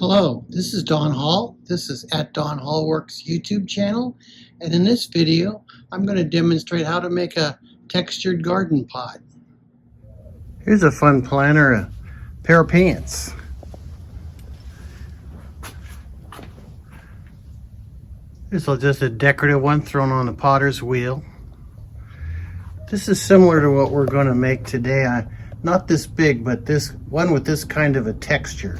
Hello, this is Don Hall. This is at Don Hall Works YouTube channel, and in this video I'm going to demonstrate how to make a textured garden pot. Here's a fun planner, a pair of pants. This is just a decorative one thrown on the potter's wheel. This is similar to what we're going to make today. Not this big, but this one with this kind of a texture.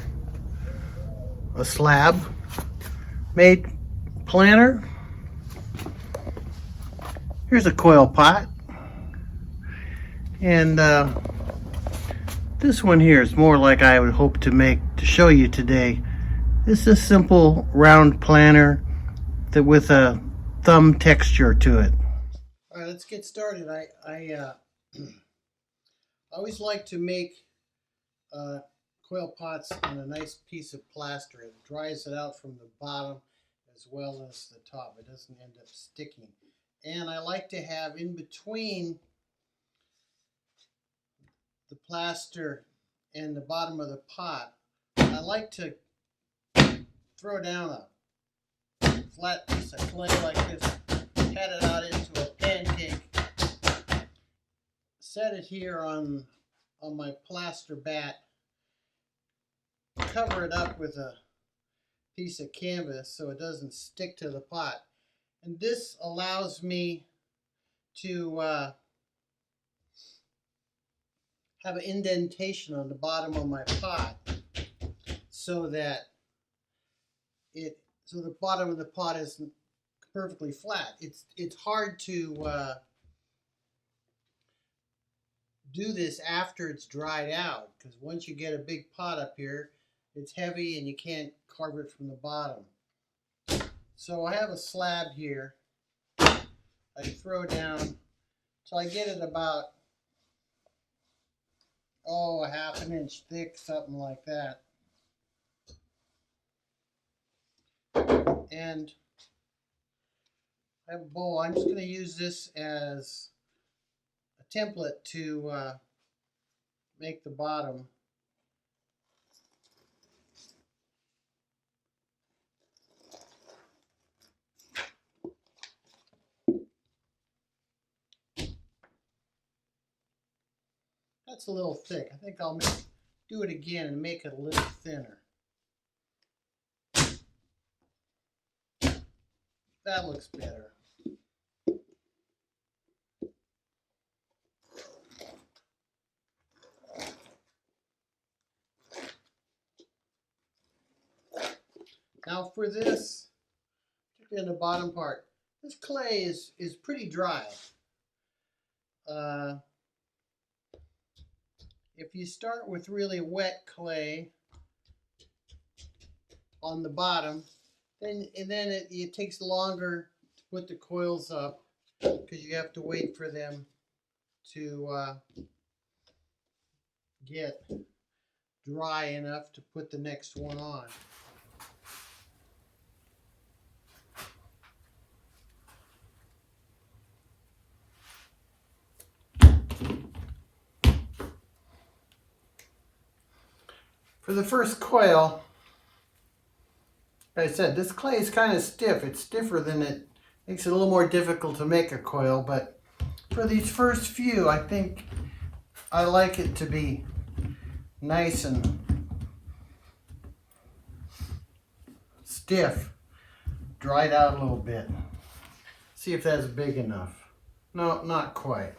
A slab made planner. Here's a coil pot. And this one here is more like I would hope to show you today. This is a simple round planner that with a thumb texture to it. All right, let's get started. I always like to make coil pots on a nice piece of plaster. It dries it out from the bottom as well as the top. It doesn't end up sticking. And I like to have in between the plaster and the bottom of the pot, I like to throw down a flat piece of clay like this, pat it out into a pancake, set it here on my plaster bat, cover it up with a piece of canvas so it doesn't stick to the pot. And this allows me to have an indentation on the bottom of my pot so that the bottom of the pot is perfectly flat. It's hard to do this after it's dried out, because once you get a big pot up here, it's heavy and you can't carve it from the bottom. So I have a slab here. I throw down till I get it about a half an inch thick, something like that. And I have a bowl. I'm just going to use this as a template to make the bottom. That's a little thick. I think I'll do it again and make it a little thinner. That looks better. Now for this, particularly in the bottom part, this clay is pretty dry. If you start with really wet clay on the bottom, then it takes longer to put the coils up because you have to wait for them to get dry enough to put the next one on. For the first coil, like I said, this clay is kind of stiff. It's stiffer than it makes it a little more difficult to make a coil, but for these first few, I think I like it to be nice and stiff, dried out a little bit. See if that's big enough. No, not quite.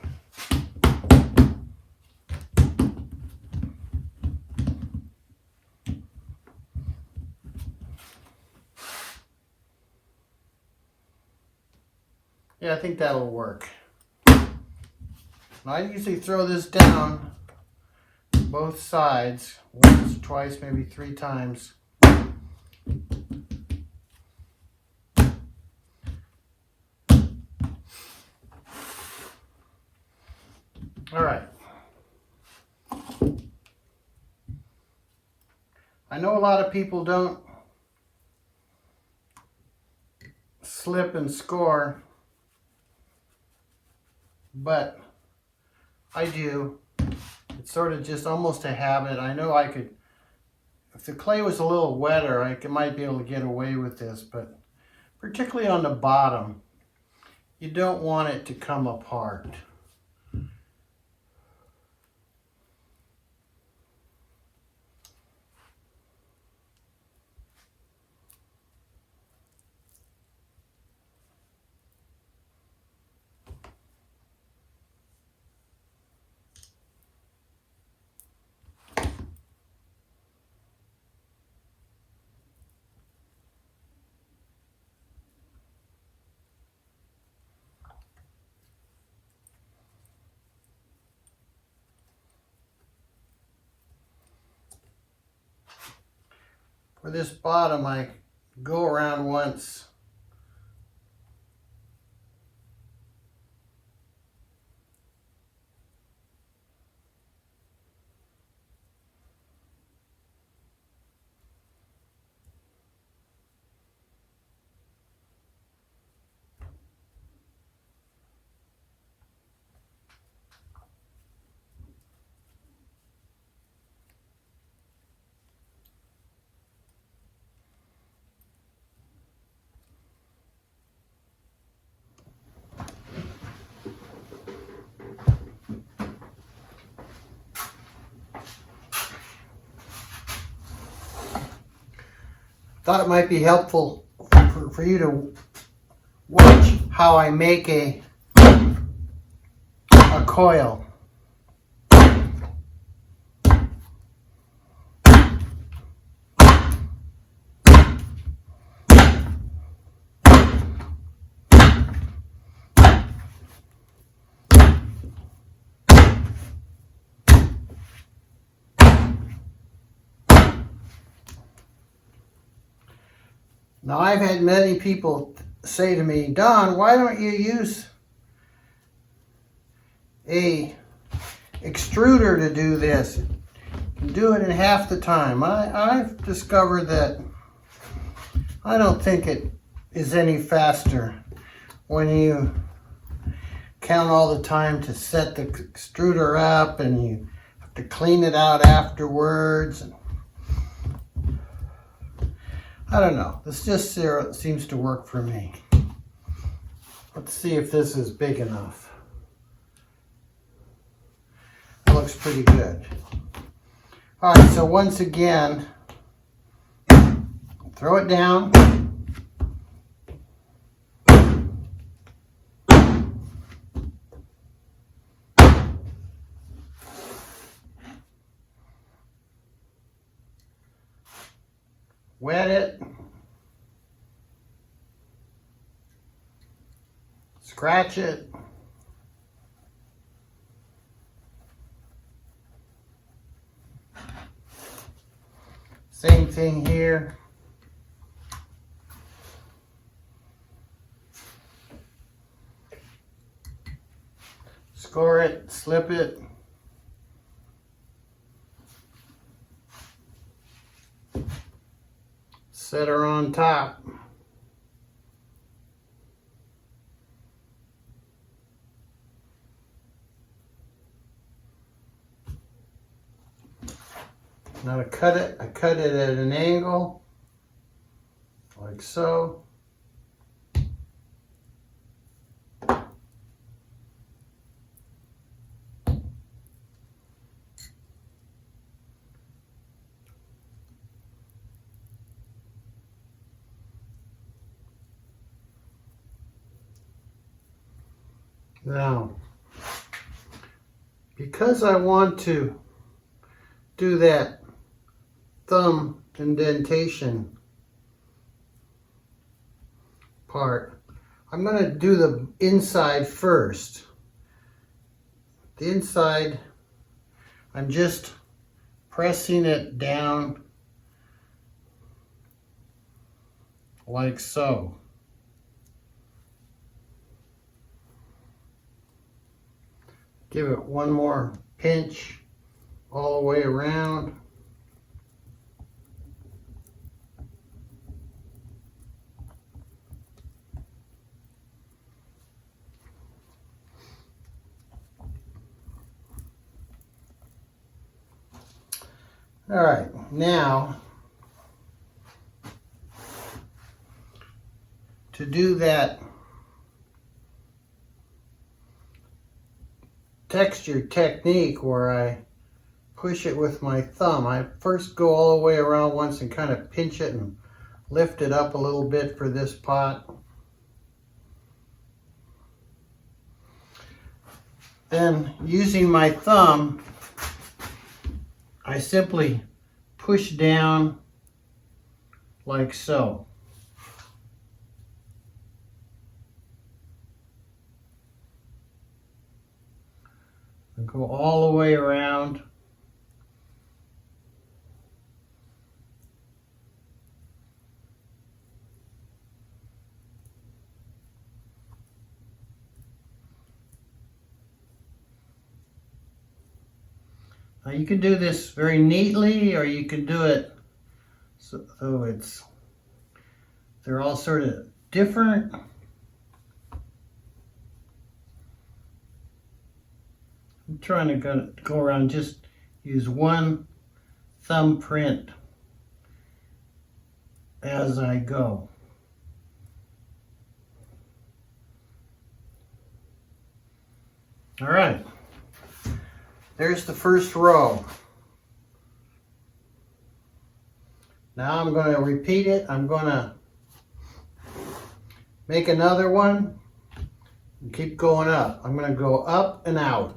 Yeah, I think that'll work. I usually throw this down both sides, once, twice, maybe 3 times. All right. I know a lot of people don't slip and score, but I do. It's sort of just almost a habit. I know I could If the clay was a little wetter, I might be able to get away with this, but particularly on the bottom, you don't want it to come apart. For this bottom, I go around once. Thought it might be helpful for you to watch how I make a coil. Now, I've had many people say to me, Don, why don't you use a extruder to do this? You can do it in half the time. I've discovered that I don't think it is any faster when you count all the time to set the extruder up and you have to clean it out afterwards. I don't know. This just seems to work for me. Let's see if this is big enough. It looks pretty good. All right, so once again, throw it down. Wet it. Scratch it. Same thing here. Score it, slip it. Set her on top. Now to cut it, I cut it at an angle, like so. Now, because I want to do that thumb indentation part, I'm going to do the inside first. The inside, I'm just pressing it down like so. Give it one more pinch all the way around. All right, now to do that texture technique where I push it with my thumb, I first go all the way around once and kind of pinch it and lift it up a little bit for this pot. Then, using my thumb, I simply push down like so. And go all the way around. Now you can do this very neatly, or you can do it so they're all sort of different. I'm trying to go around, just use one thumbprint as I go. All right. There's the first row. Now I'm going to repeat it. I'm going to make another one and keep going up. I'm going to go up and out.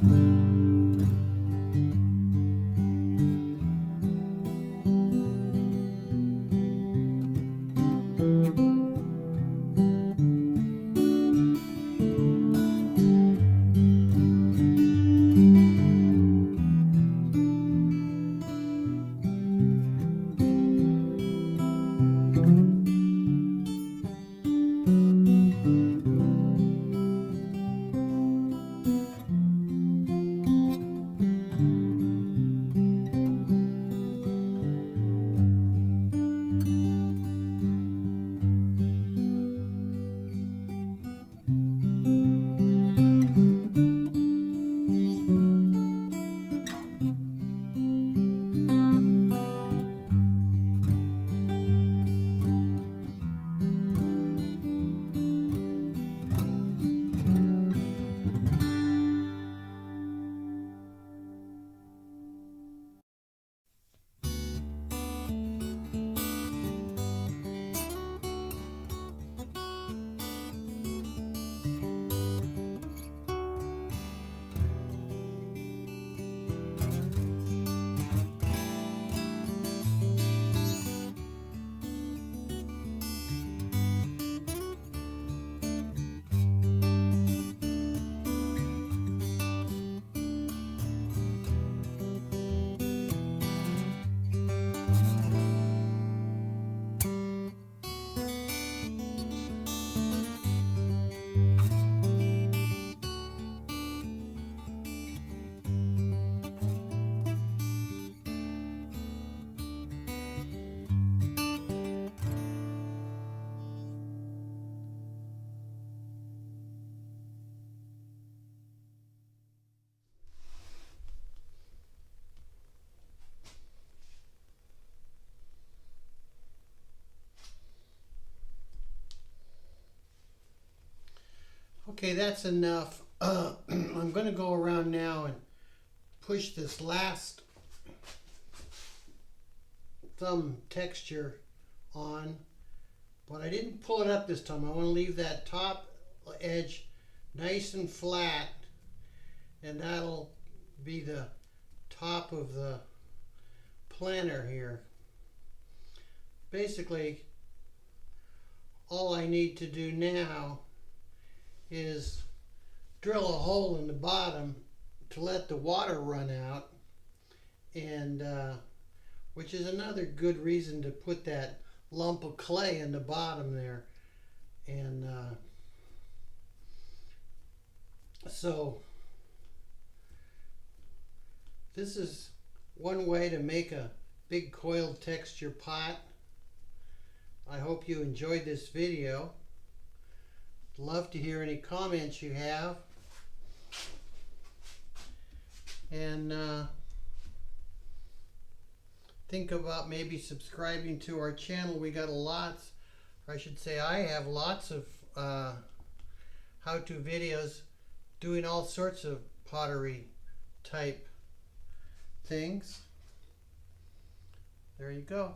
Okay, that's enough. I'm going to go around now and push this last thumb texture on, but I didn't pull it up this time. I want to leave that top edge nice and flat, and that'll be the top of the planter here. Basically, all I need to do now is drill a hole in the bottom to let the water run out, and which is another good reason to put that lump of clay in the bottom there. And so this is one way to make a big coiled texture pot. I hope you enjoyed this video. Love to hear any comments you have. And think about maybe subscribing to our channel. We got lots I should say I have lots of how-to videos doing all sorts of pottery type things. There you go.